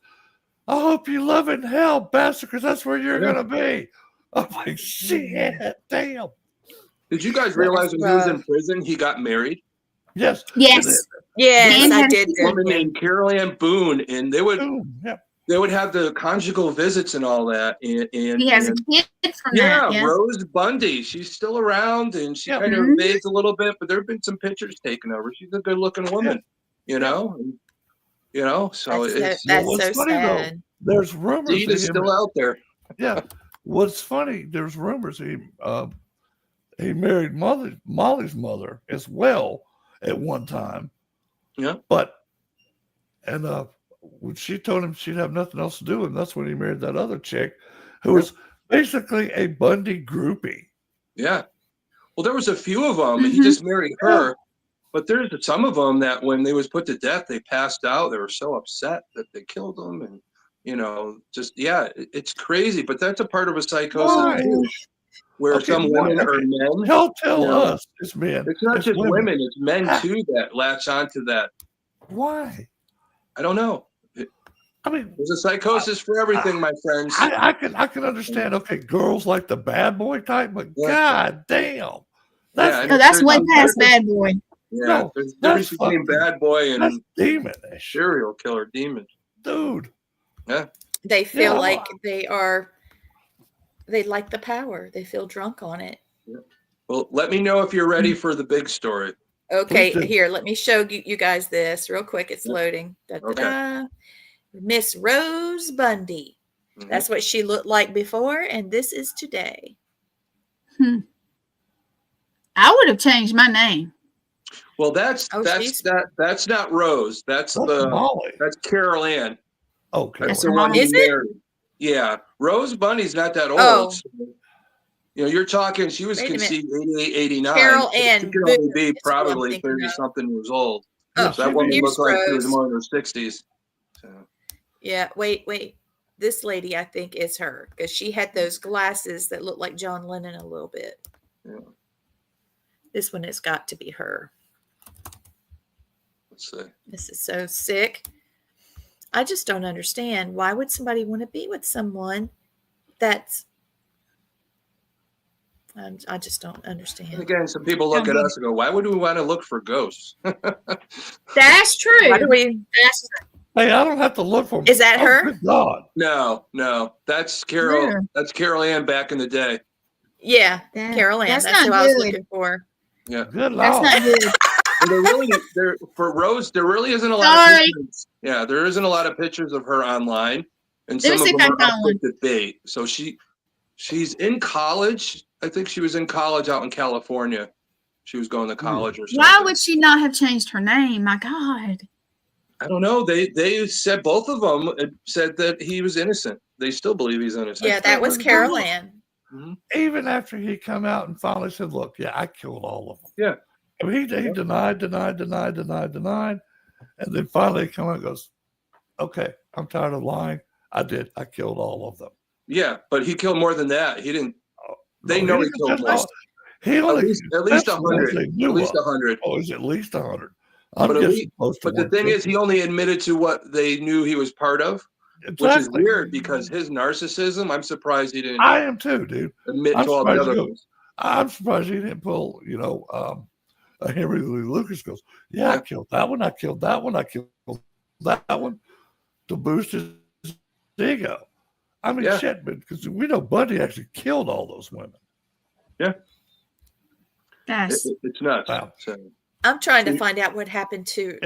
I hope you love it in hell, bastard, because that's where you're gonna be. I'm like, shit, damn. Did you guys realize when he was in prison, he got married? Yes. Yes. Yes, And I had did. a A woman named Carol Ann Boone, and they would have the conjugal visits and all that. And He has a kid from yeah, that. Yeah. Rose Bundy. She's still around, and she kind of evades a little bit, but there have been some pictures taken of her. She's a good-looking woman, you know. And, you know, so That's what's so funny sad. Though, there's rumors Deed is still out there. Yeah. What's funny? There's rumors he married Molly's mother as well at one time. Yeah. But when she told him she'd have nothing else to do, and that's when he married that other chick, who was basically a Bundy groupie. Yeah. Well, there was a few of them. He just married her, but there's some of them that when they was put to death, they passed out. They were so upset that they killed them, and you know, just it's crazy. But that's a part of a psychosis too, where some women are men. He'll tell us it's men. It's not just women; it's men too that latch onto that. Why? I don't know. I mean, there's a psychosis for everything, my friends. I can understand. Okay, girls like the bad boy type, but god damn, that's way past bad boy. Yeah, there's a difference between bad boy and demon-ish. Serial killer demon, dude. Yeah, they feel like they like the power. They feel drunk on it. Yeah. Well, let me know if you're ready for the big story. Okay, here, let me show you guys this real quick. It's loading. Da-da-da. Miss Rose Bundy. That's what she looked like before, and this is today. I would have changed my name. Well, that's not Rose. That's Molly. That's Carol Ann. Okay, that's the one is married. Yeah, Rose Bundy's not that old. Oh. So, you know, you're talking. She was conceived 88, 89. Carol Ann. She could only be probably 30-something years old. Oh, so that woman looked like she was Rose. more in her 60s. So. Yeah, wait. This lady, I think, is her because she had those glasses that look like John Lennon a little bit. Yeah. This one has got to be her. Let's see. This is so sick. I just don't understand. Why would somebody want to be with someone that's... I just don't understand. And again, some people look at us and go, why would we want to look for ghosts? That's true. Why do we... That's true. Hey, I don't have to look for them. Is that her? Good God. No. That's Carol. Yeah. That's Carol Ann back in the day. Yeah, Carol Ann. That's who I was looking for. Yeah. Good Lord. That's not good. And for Rose, there really isn't a lot of pictures. Yeah, there isn't a lot of pictures of her online. And some of them are up for debate. So she's in college. I think she was in college out in California. She was going to college or something. Why would she not have changed her name? My God. I don't know. They said both of them said that he was innocent. They still believe he's innocent. Yeah, that was Carol Ann. Even after he come out and finally said, look, I killed all of them. Yeah. I mean, he denied. And then finally he come out and goes, okay, I'm tired of lying. I did. I killed all of them. Yeah, but he killed more than that. He didn't. They know he killed more. At least 100. At least 100. Oh, it's at least 100. But the thing is, he only admitted to what they knew he was part of, which is weird because his narcissism. I'm surprised he didn't. I am too, dude. Admit to all the other ones. I'm surprised he didn't pull. Henry Lee Lucas goes, I killed that one. I killed that one. I killed that one to boost his ego. I mean, shit, because we know Bundy actually killed all those women. Yeah. Yes. It's nuts. Wow. So. I'm trying to find out what happened to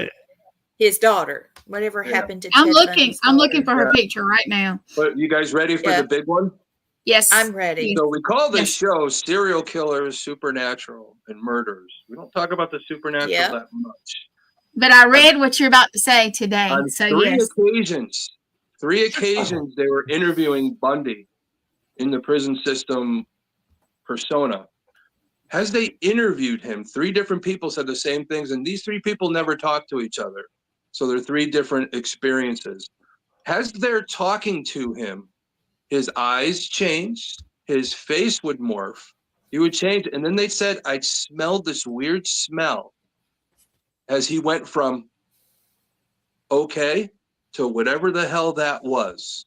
his daughter. Whatever happened to I'm Ted looking. Bundy's I'm daughter. looking for her picture right now. But you guys ready for the big one? Yes. I'm ready. So we call this show Serial Killers, Supernatural, and Murders. We don't talk about the supernatural that much. But I read what you're about to say today. On three occasions, they were interviewing Bundy in the prison system persona. As they interviewed him, 3 different people said the same things, and these 3 people never talked to each other. So they're 3 different experiences. As they're talking to him, his eyes changed, his face would morph, he would change, and then they said, I smelled this weird smell as he went from okay to whatever the hell that was,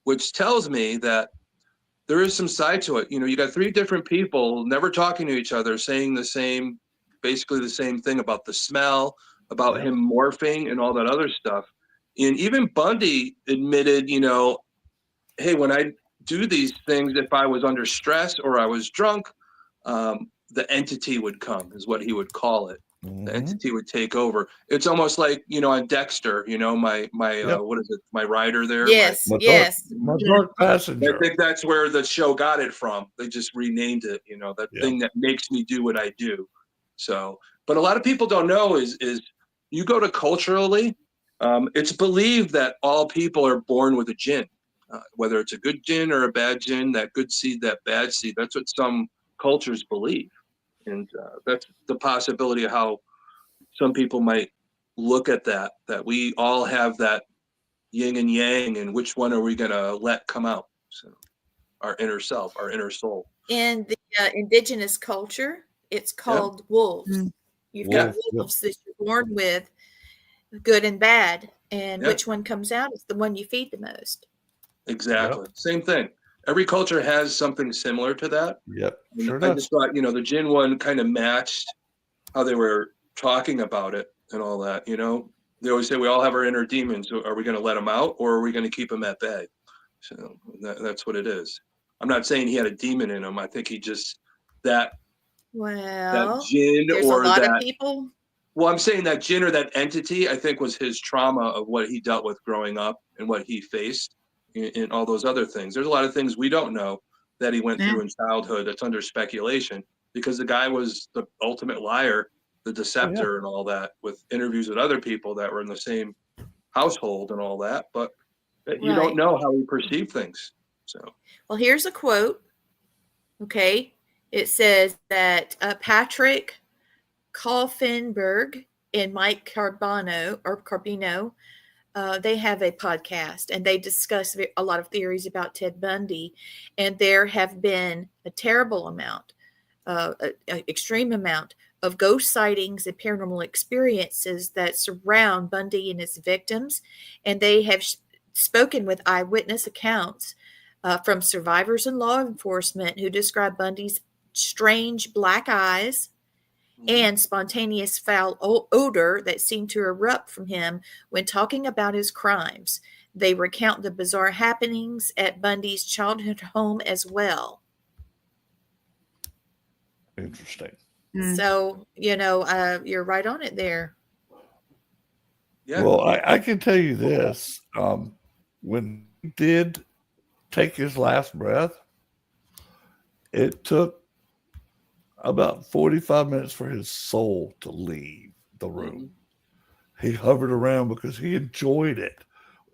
which tells me that there is some side to it. You know, you got 3 different people never talking to each other, saying basically the same thing about the smell, about him morphing and all that other stuff. And even Bundy admitted, you know, hey, when I do these things, if I was under stress or I was drunk, the entity would come, is what he would call it. The entity would take over. It's almost like, you know, on Dexter, you know, my what is it? My rider there. Yes, My dark passenger. I think that's where the show got it from. They just renamed it, you know, that thing that makes me do what I do. So, but a lot of people don't know is you go to culturally, it's believed that all people are born with a jinn, whether it's a good jinn or a bad jinn, that good seed, that bad seed. That's what some cultures believe. And that's the possibility of how some people might look at that we all have that yin and yang, and which one are we going to let come out? So our inner self, our inner soul. In the indigenous culture, it's called wolves. You've got wolves that you're born with, good and bad. And which one comes out is the one you feed the most. Exactly. Same thing. Every culture has something similar to that. Sure I just thought, you know, the jinn one kind of matched how they were talking about it and all that, you know. They always say we all have our inner demons. Are we going to let them out, or are we going to keep them at bay? So that's what it is. I'm not saying he had a demon in him. I think he just that jinn there's or a lot that of people. Well, I'm saying that jinn or that entity, I think, was his trauma of what he dealt with growing up and what he faced in all those other things. There's a lot of things we don't know that he went through in childhood that's under speculation, because the guy was the ultimate liar, the deceptor and all that, with interviews with other people that were in the same household and all that. But you don't know how he perceived things. So, well, here's a quote. Okay. It says that Patrick Kaufenberg and Mike Carbino, they have a podcast, and they discuss a lot of theories about Ted Bundy. And there have been a terrible amount, an extreme amount of ghost sightings and paranormal experiences that surround Bundy and his victims. And they have spoken with eyewitness accounts from survivors and law enforcement who describe Bundy's strange black eyes and spontaneous foul odor that seemed to erupt from him when talking about his crimes. They recount the bizarre happenings at Bundy's childhood home as well. Interesting. So, you know, you're right on it there. Yeah. Well, I can tell you this. When he did take his last breath, it took about 45 minutes for his soul to leave the room. He hovered around because he enjoyed it.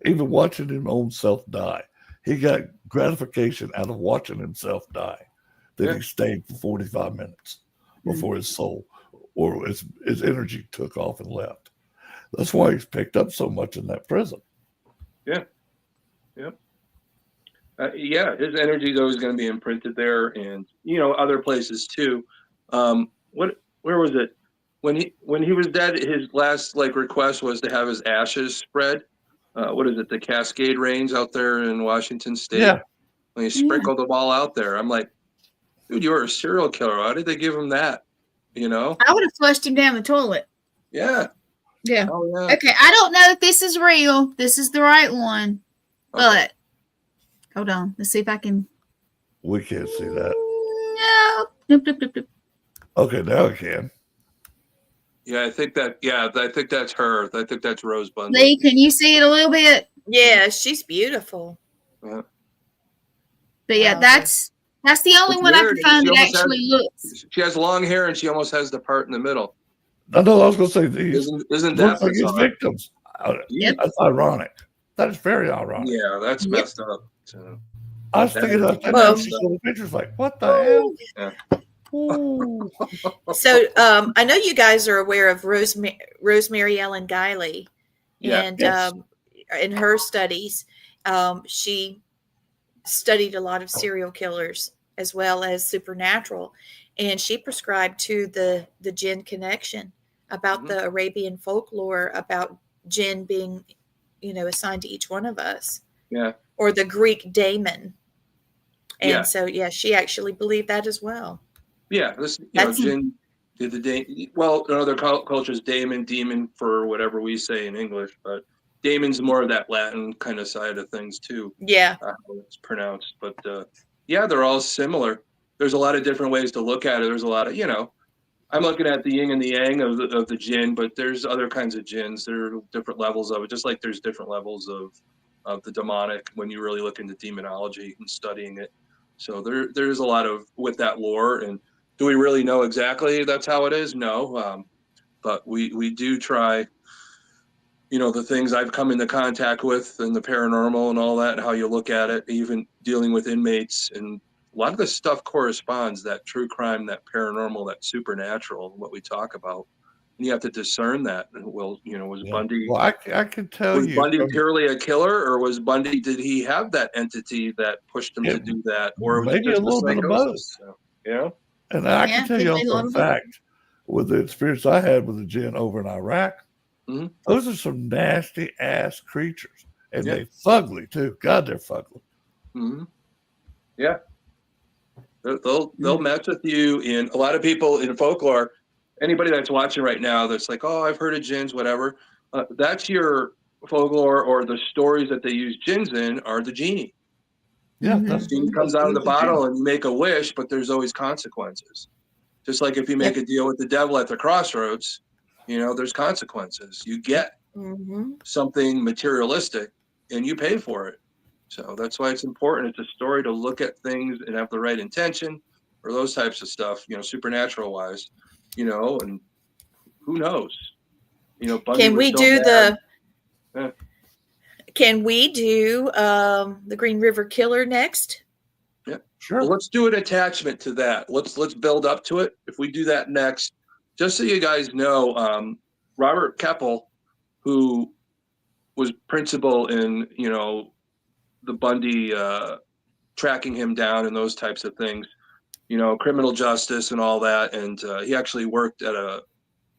Even watching his own self die. He got gratification out of watching himself die. That he stayed for 45 minutes before his soul or his energy took off and left. That's why he's picked up so much in that prison. Yeah. His energy is always going to be imprinted there, and you know, other places too. Where was it when he was dead? His last request was to have his ashes spread. What is it? The Cascade Range out there in Washington State. Yeah. When he sprinkled them all out there, I'm like, dude, you were a serial killer. Why did they give him that? You know, I would have flushed him down the toilet. Yeah. Oh, yeah. Okay, I don't know if this is real. This is the right one, but hold on. Let's see if I can. We can't see that. Nope. Okay, now I can. Yeah, I think that's her. I think that's Rose Bundy. Lee, can you see it a little bit? Yeah, she's beautiful. Yeah. But yeah, that's the only one I can find that actually looks. She has long hair and she almost has the part in the middle. I know. I was going to say these. Isn't that looks like his victims? That's ironic. That is very ironic. Yeah, that's messed up. So, I was thinking about that. She saw the pictures like, what the hell? Yeah. So I know you guys are aware of Rosemary Ellen Guiley, and in her studies, she studied a lot of serial killers as well as supernatural, and she prescribed to the jinn connection about the Arabian folklore about jinn being, assigned to each one of us. Yeah. Or the Greek daemon. And Yeah. so, she actually believed that as well. Yeah, this jinn did well, in other cultures, demon for whatever we say in English, but daemon's more of that Latin kind of side of things too. Yeah, how it's pronounced, but they're all similar. There's a lot of different ways to look at it. There's a lot of I'm looking at the yin and the yang of the jinn, but there's other kinds of jinns. There are different levels of it, just like there's different levels of the demonic when you really look into demonology and studying it. So there's a lot of with that lore. And do we really know exactly that's how it is? No, but we do try. The things I've come into contact with and the paranormal and all that, and how you look at it, even dealing with inmates, and a lot of this stuff corresponds, that true crime, that paranormal, that supernatural, what we talk about. And you have to discern that. Well, was Bundy, well, I can tell was you, Bundy purely a killer, or was Bundy, did he have that entity that pushed him to do that? Or was it maybe just a little bit of both. So, And I can tell you also a fact, with the experience I had with the jinn over in Iraq, those are some nasty ass creatures, and they fugly too. God, they're fugly. Yeah, they'll mess with you. And a lot of people in folklore, anybody that's watching right now, that's like, oh, I've heard of jinns, whatever. That's your folklore, or the stories that they use jinns in are the genie. Yeah, the genie comes out of the bottle, and you make a wish, but there's always consequences. Just like if you make a deal with the devil at the crossroads, there's consequences. You get something materialistic, and you pay for it. So that's why it's important. It's a story to look at things and have the right intention, or those types of stuff, supernatural wise, and who knows? Bundy Can we was so do mad. Can we do the Green River Killer next? Yeah, sure. Well, let's do an attachment to that. Let's build up to it. If we do that next, just so you guys know, Robert Keppel, who was principal in the Bundy tracking him down and those types of things, criminal justice and all that, and he actually worked at a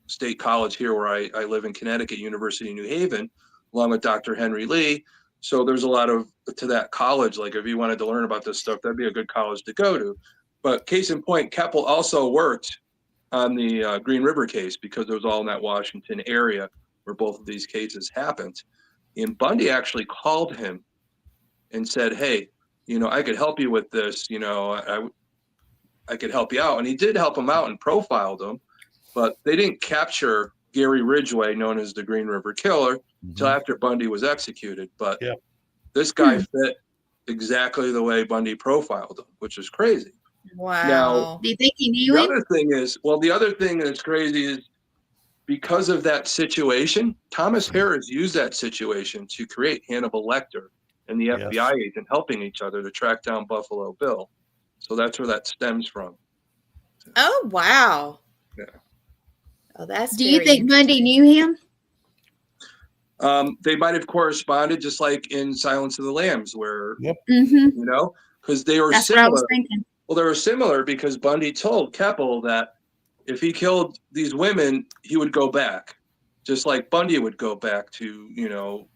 state college here where I live in Connecticut, University of New Haven, along with Dr. Henry Lee. So there's a lot to that college. Like if you wanted to learn about this stuff, that'd be a good college to go to. But case in point, Keppel also worked on the Green River case, because it was all in that Washington area where both of these cases happened. And Bundy actually called him and said, hey, I could help you with this. I could help you out. And he did help him out and profiled him. But they didn't capture Gary Ridgway, known as the Green River Killer, until after Bundy was executed. But this guy fit exactly the way Bundy profiled him, which is crazy. Wow. Now, do you think he knew the him? the other thing that's crazy is, because of that situation, Thomas Harris used that situation to create Hannibal Lecter and the FBI agent helping each other to track down Buffalo Bill. So that's where that stems from. Oh, wow. Yeah. Oh, that's. Do you think Bundy knew him? They might have corresponded, just like in Silence of the Lambs, where because they were That's similar. what I was thinking. Well, they were similar because Bundy told Keppel that if he killed these women, he would go back, just like Bundy would go back to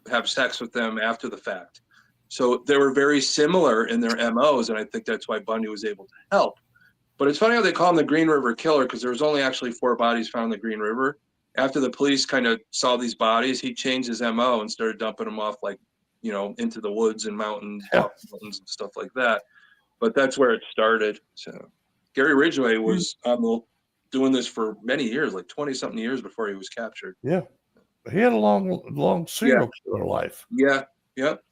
have sex with them after the fact. So they were very similar in their MOs, and I think that's why Bundy was able to help. But it's funny how they call him the Green River Killer, because there was only actually 4 bodies found in the Green River. After the police kind of saw these bodies, he changed his MO and started dumping them off into the woods and mountains and stuff like that. But that's where it started. So Gary Ridgway was doing this for many years, like 20-something years before he was captured. Yeah. He had a long serial killer life. Yeah. Yep.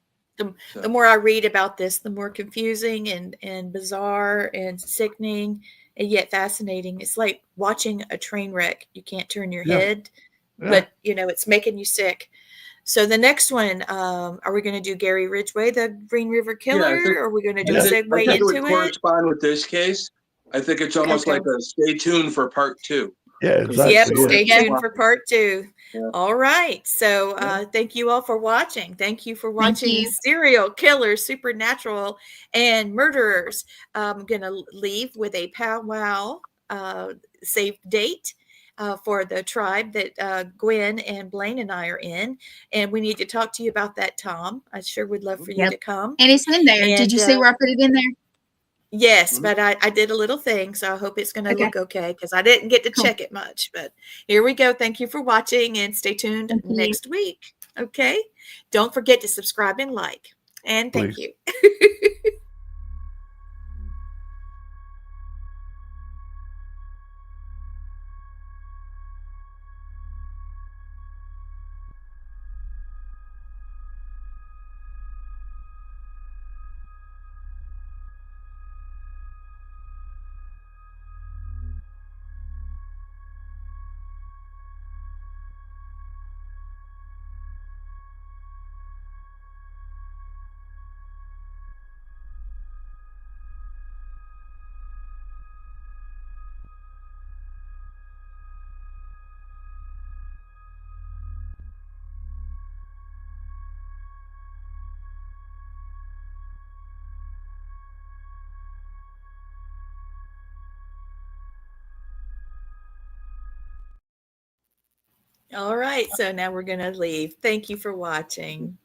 The more I read about this, the more confusing and bizarre and sickening and yet fascinating. It's like watching a train wreck. You can't turn your head, but it's making you sick. So the next one, are we going to do Gary Ridgway, the Green River Killer, or are we going to do a segue I think into it would correspond with this case. I think it's almost like a stay tuned for part 2. Yeah, exactly. Yep, stay tuned for part 2. Yeah. All right. So thank you all for watching. Thank you for watching Serial Killers, Supernatural, and Murderers. I'm going to leave with a powwow save date. for the tribe that Gwen and Blaine and I are in. And we need to talk to you about that, Tom. I sure would love for you to come. And it's in there. And, did you see where I put it in there? Yes, but I did a little thing, so I hope it's going to look okay, because I didn't get to check it much. But here we go. Thank you for watching, and stay tuned next week. Okay? Don't forget to subscribe and like. And thank you. All right, so now we're going to leave. Thank you for watching.